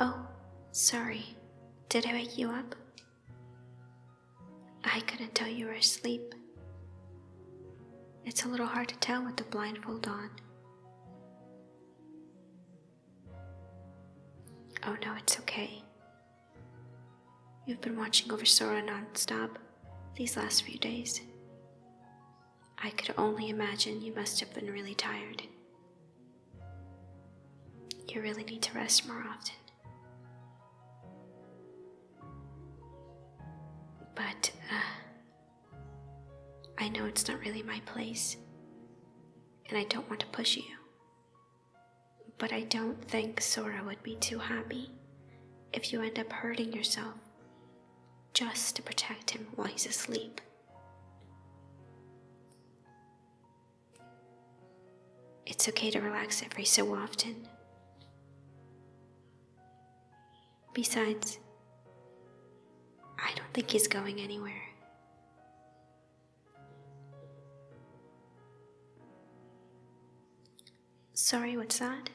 Oh, sorry. Did I wake you up? I couldn't tell you were asleep. It's a little hard to tell with the blindfold on. Oh no, it's okay. You've been watching over Sora non-stop these last few days. I could only imagine you must have been really tired. You really need to rest more often. But, I know it's not really my place, and I don't want to push you. But I don't think Sora would be too happy if you end up hurting yourself just to protect him while he's asleep. It's okay to relax every so often. Besides, I don't think he's going anywhere. Sorry, what's that?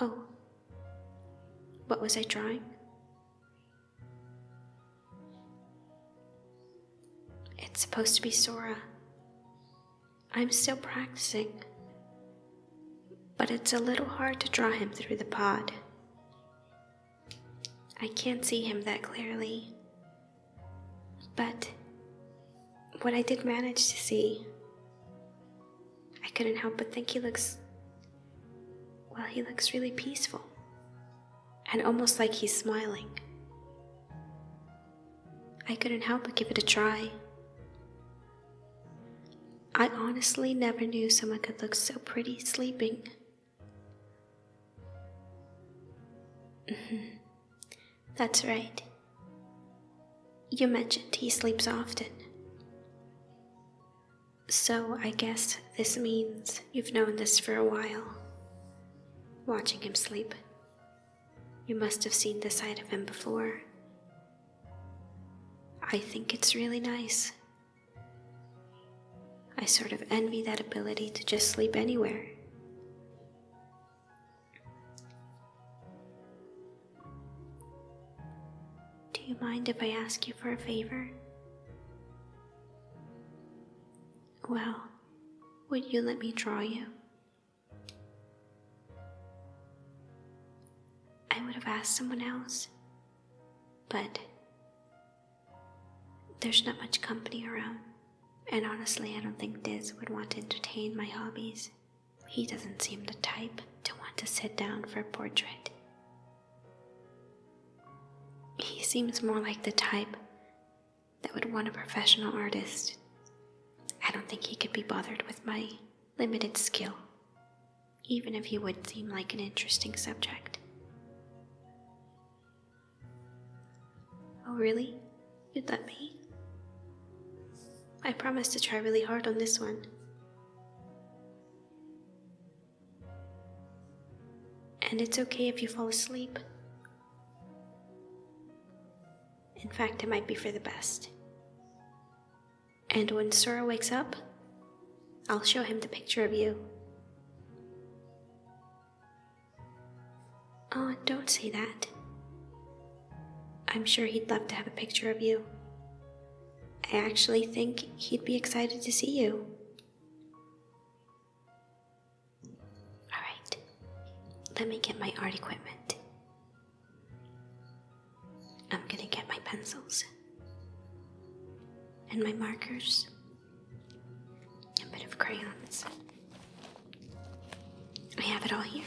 Oh, what was I drawing? It's supposed to be Sora. I'm still practicing, but it's a little hard to draw him through the pod. I can't see him that clearly, but what I did manage to see, I couldn't help but think he looks really peaceful, and almost like he's smiling. I couldn't help but give it a try. I honestly never knew someone could look so pretty sleeping. That's right. You mentioned he sleeps often. So I guess this means you've known this for a while. Watching him sleep. You must have seen this side of him before. I think it's really nice. I sort of envy that ability to just sleep anywhere. Do you mind if I ask you for a favor? Well, would you let me draw you? I would have asked someone else, but there's not much company around, and honestly I don't think Diz would want to entertain my hobbies. He doesn't seem the type to want to sit down for a portrait. He seems more like the type that would want a professional artist. I don't think he could be bothered with my limited skill, even if he would seem like an interesting subject. Oh really? You'd let me? I promise to try really hard on this one. And it's okay if you fall asleep. In fact, it might be for the best. And when Sora wakes up, I'll show him the picture of you. Oh, don't say that. I'm sure he'd love to have a picture of you. I actually think he'd be excited to see you. Alright, let me get my art equipment. I'm gonna get my pencils and my markers, a bit of crayons. I have it all here.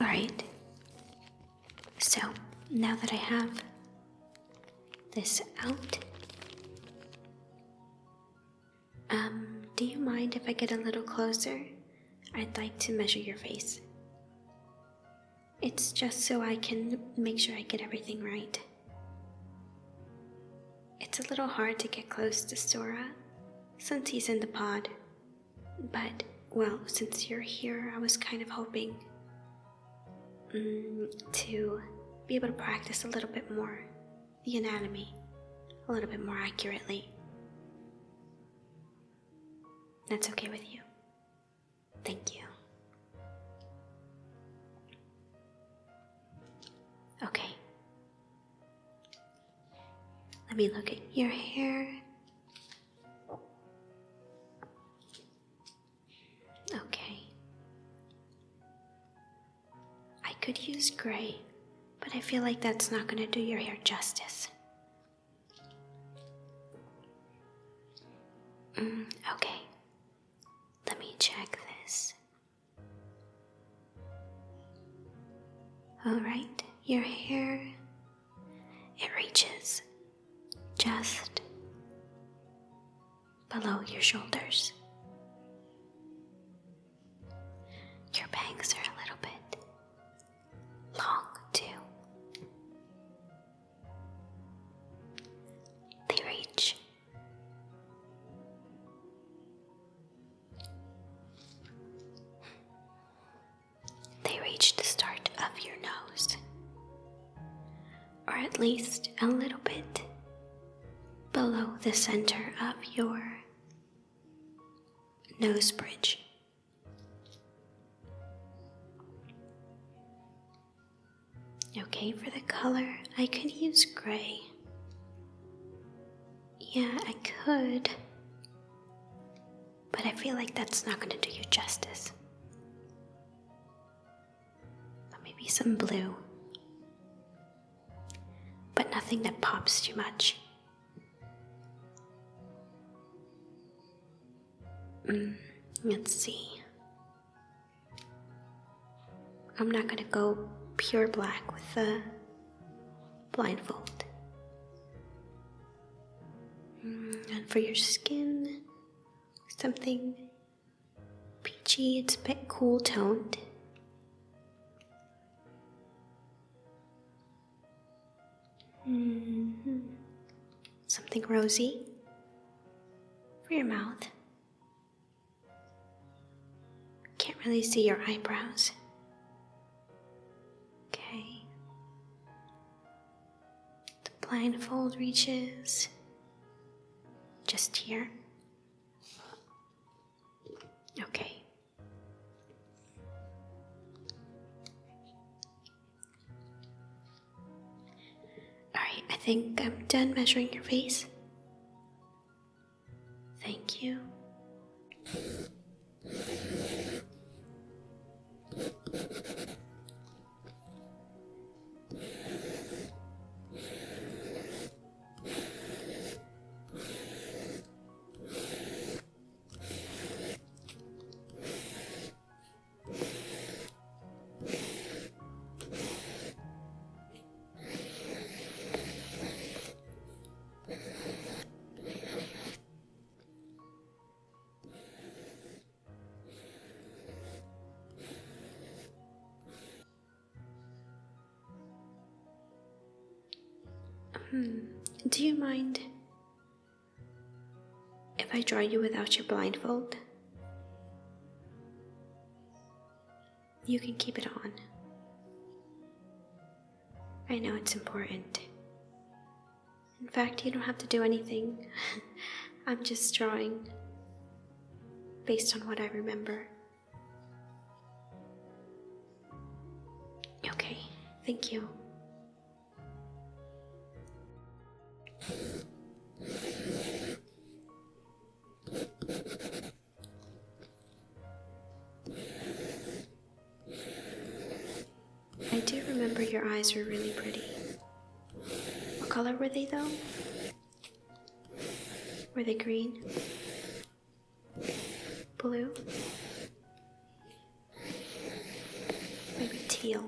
Alright, so now that I have this out, do you mind if I get a little closer? I'd like to measure your face. It's just so I can make sure I get everything right. It's a little hard to get close to Sora since he's in the pod, but, well, since you're here, I was kind of hoping to be able to practice a little bit more the anatomy, a little bit more accurately. That's okay with you? Thank you. Okay. Let me look at your hair. Okay. I could use gray, but I feel like that's not going to do your hair justice. Okay. Let me check this. Alright, your hair, it reaches just below your shoulders. Your bangs are a little bit long too. They reach the start of your nose, or at least a little bit below the center of your nose bridge. Okay, for the color, I could use gray. Yeah, I could, but I feel like that's not going to do you justice. But maybe some blue, but nothing that pops too much. Let's see. I'm not going to go pure black with the blindfold. And for your skin, something peachy, it's a bit cool toned. Something rosy for your mouth. Can't really see your eyebrows. Okay. The blindfold reaches just here. Okay. Alright, I think I'm done measuring your face. Thank you. Do you mind if I draw you without your blindfold? You can keep it on. I know it's important. In fact, you don't have to do anything. I'm just drawing based on what I remember. Okay, thank you. I do remember your eyes were really pretty. What color were they though? Were they green? Blue? Maybe teal? teal.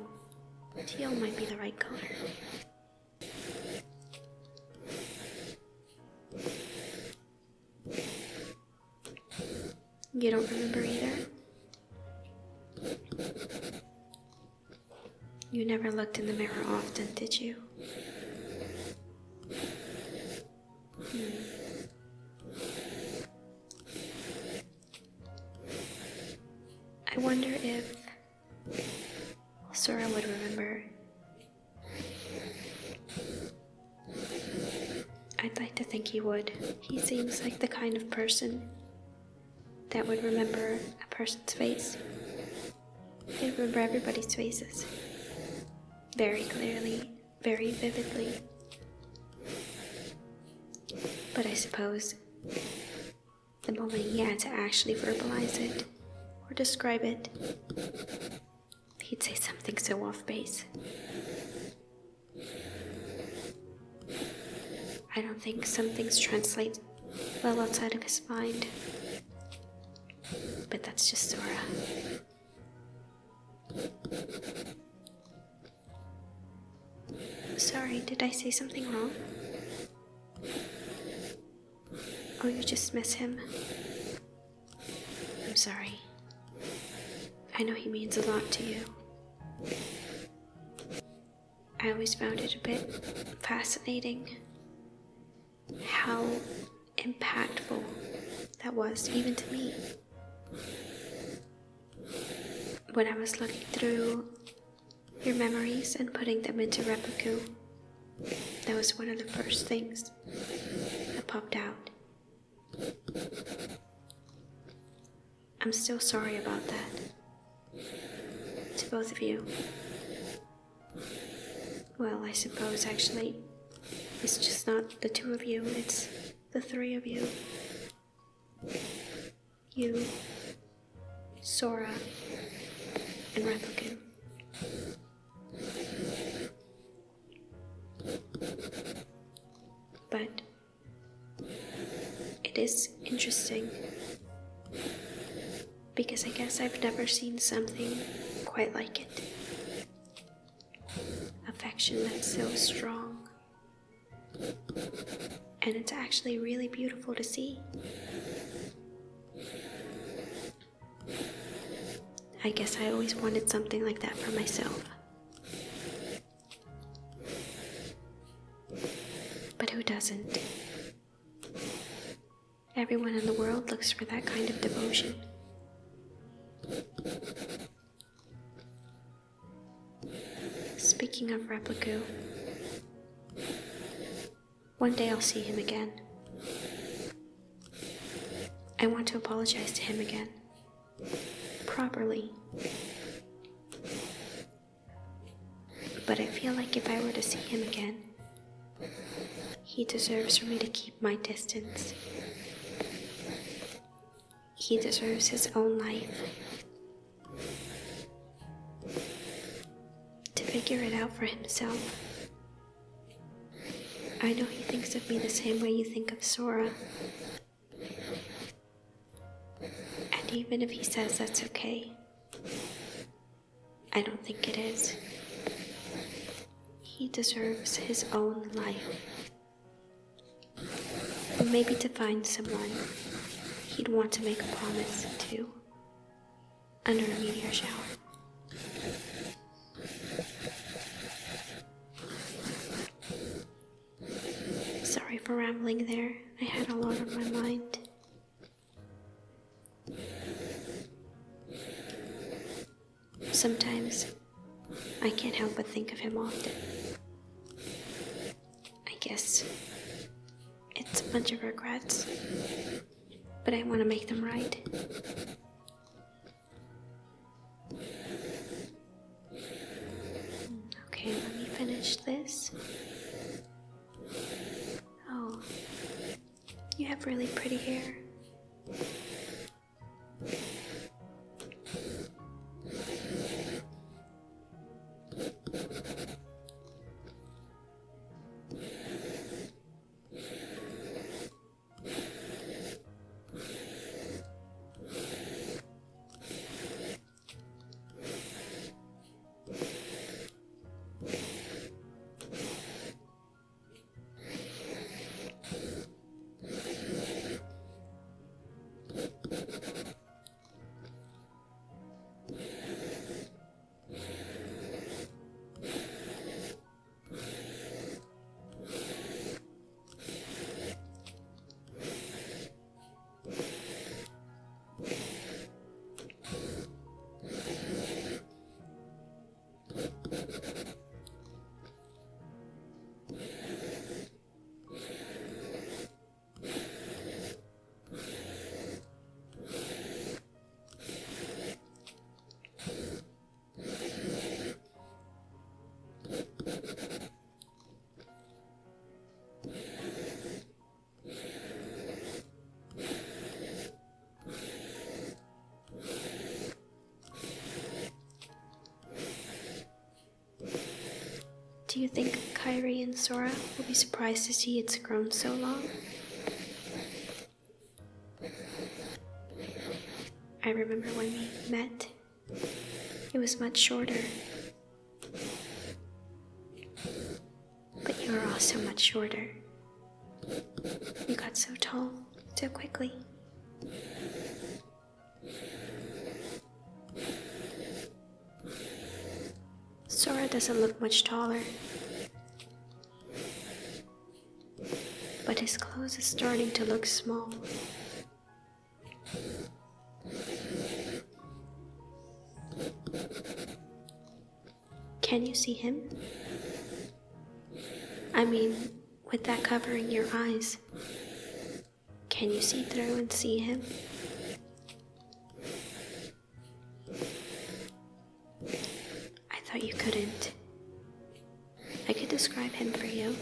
Teal might be the right color. You don't remember either? You never looked in the mirror often, did you? I wonder if Sora would remember. I'd like to think he would. He seems like the kind of person that would remember a person's face. They remember everybody's faces. Very clearly, very vividly. But I suppose the moment he had to actually verbalize it or describe it, he'd say something so off base. I don't think some things translate well outside of his mind. But that's just Sora. Sorry, did I say something wrong? Oh, you just miss him? I'm sorry. I know he means a lot to you. I always found it a bit fascinating how impactful that was, even to me. When I was looking through your memories and putting them into Repliku, that was one of the first things that popped out. I'm still sorry about that. To both of you. Well, I suppose actually it's just not the two of you, it's the three of you. You, Sora, and Repliku. But it is interesting because I guess I've never seen something quite like it. Affection that's so strong. And it's actually really beautiful to see. I guess I always wanted something like that for myself. But who doesn't? Everyone in the world looks for that kind of devotion. Speaking of Repliku, one day I'll see him again. I want to apologize to him again. Properly. But I feel like if I were to see him again, he deserves for me to keep my distance. He deserves his own life. To figure it out for himself. I know he thinks of me the same way you think of Sora. And even if he says that's okay, I don't think it is. He deserves his own life. And maybe to find someone he'd want to make a promise to under a meteor shower. Sorry for rambling there. I had a lot on my mind. Sometimes I can't help but think of him often. I guess it's a bunch of regrets, but I want to make them right. Okay, let me finish this. Oh, you have really pretty hair. Do you think Kyrie and Sora will be surprised to see it's grown so long? I remember when we met, it was much shorter. But you were also much shorter. You got so tall so quickly. Sora doesn't look much taller, but his clothes are starting to look small. Can you see him? I mean, with that covering your eyes, can you see through and see him? I thought you couldn't. I could describe him for you,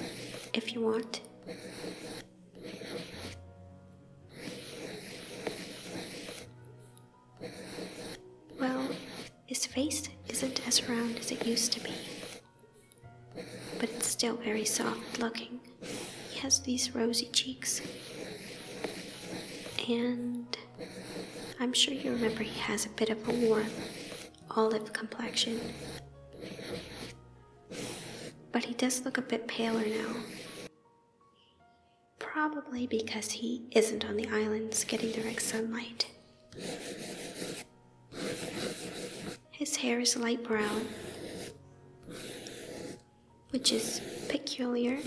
if you want. Well, his face isn't as round as it used to be, but it's still very soft looking. He has these rosy cheeks, and I'm sure you remember he has a bit of a warm olive complexion. But he does look a bit paler now. Probably because he isn't on the islands getting direct sunlight. His hair is light brown, which is peculiar.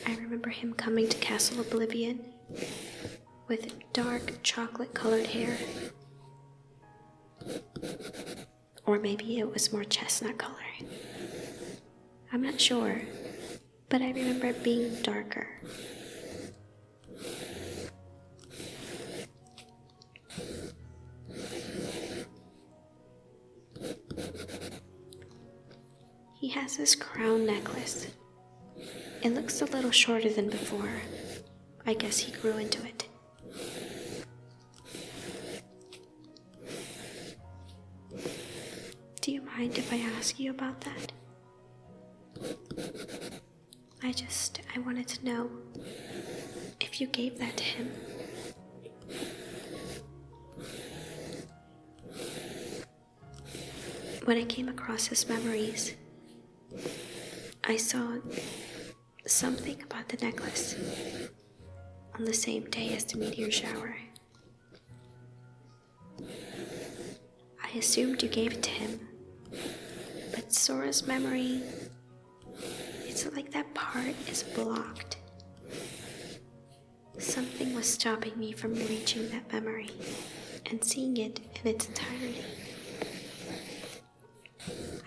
I remember him coming to Castle Oblivion with dark chocolate-colored hair. Or maybe it was more chestnut color. I'm not sure, but I remember it being darker. He has this crown necklace. It looks a little shorter than before. I guess he grew into it. Do you mind if I ask you about that? I wanted to know if you gave that to him. When I came across his memories, I saw something about the necklace on the same day as the meteor shower. I assumed you gave it to him, but Sora's memory, it's like that part is blocked. Something was stopping me from reaching that memory and seeing it in its entirety.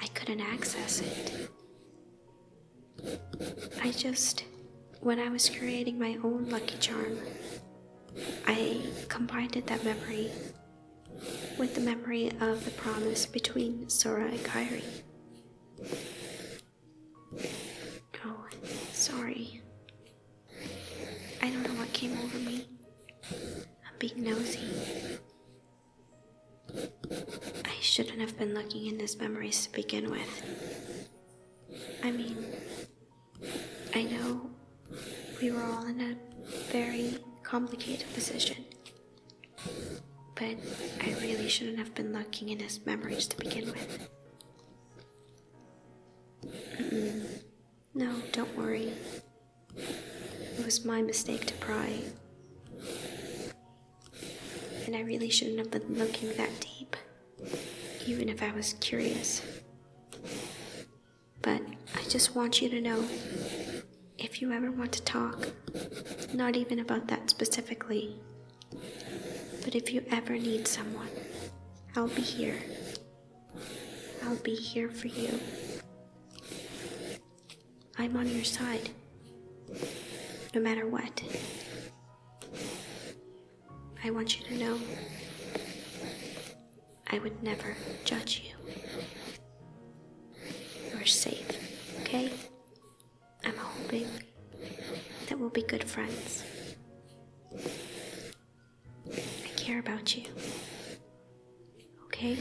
I couldn't access it. When I was creating my own lucky charm, I combined that memory with the memory of the promise between Sora and Kyrie. Oh, sorry. I don't know what came over me. I'm being nosy. I shouldn't have been looking in his memories to begin with. I mean, I know we were all in a very complicated position, but I really shouldn't have been looking in his memories to begin with. No, don't worry. It was my mistake to pry. And I really shouldn't have been looking that deep, even if I was curious. But I just want you to know, if you ever want to talk, not even about that specifically, but if you ever need someone, I'll be here. I'll be here for you. I'm on your side, no matter what. I want you to know, I would never judge you. You're safe, okay? I'm hoping that we'll be good friends. I care about you, okay?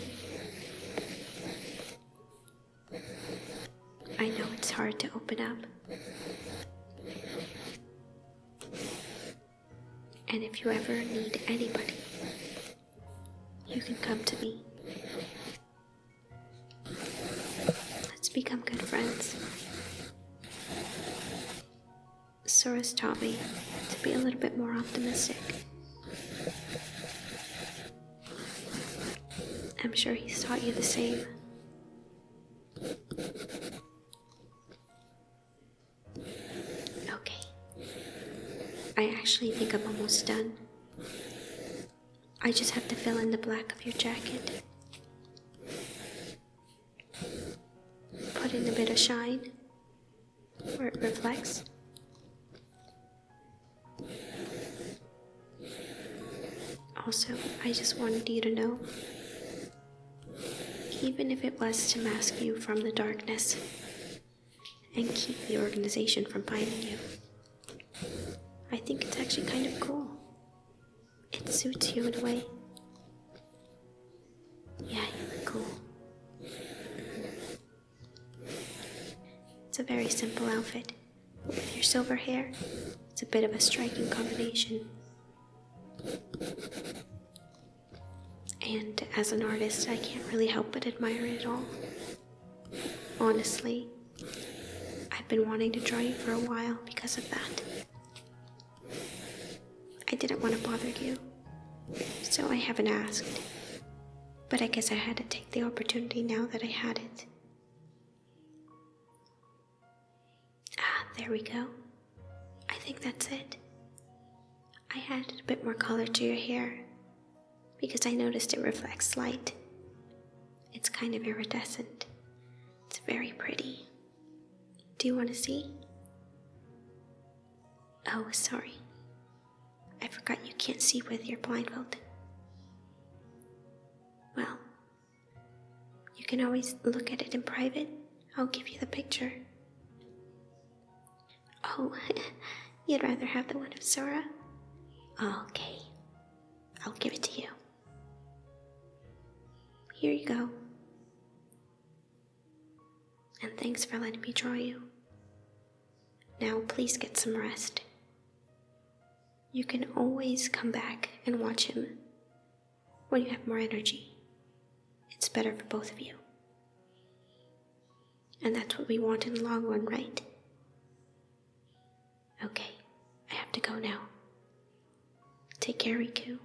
it's hard to open up. And if you ever need anybody, you can come to me. Let's become good friends. Sora's taught me to be a little bit more optimistic. I'm sure he's taught you the same. Okay. I actually think I'm almost done. I just have to fill in the black of your jacket. Put in a bit of shine where it reflects. Also, I just wanted you to know, even if it was to mask you from the darkness and keep the organization from finding you, I think it's actually kind of cool. It suits you in a way. Yeah, you look cool. It's a very simple outfit, but with your silver hair, it's a bit of a striking combination. And as an artist, I can't really help but admire it all. Honestly, I've been wanting to draw you for a while because of that. I didn't want to bother you, so I haven't asked. But I guess I had to take the opportunity now that I had it. Ah, there we go. I think that's it. I added a bit more color to your hair because I noticed it reflects light. It's kind of iridescent. It's very pretty. Do you want to see? Oh, sorry. I forgot you can't see with your blindfold. Well, you can always look at it in private. I'll give you the picture. Oh, you'd rather have the one of Sora? Okay, I'll give it to you. Here you go. And thanks for letting me draw you. Now please get some rest. You can always come back and watch him when you have more energy. It's better for both of you. And that's what we want in the long run, right? Okay, I have to go now. Take care, Riku.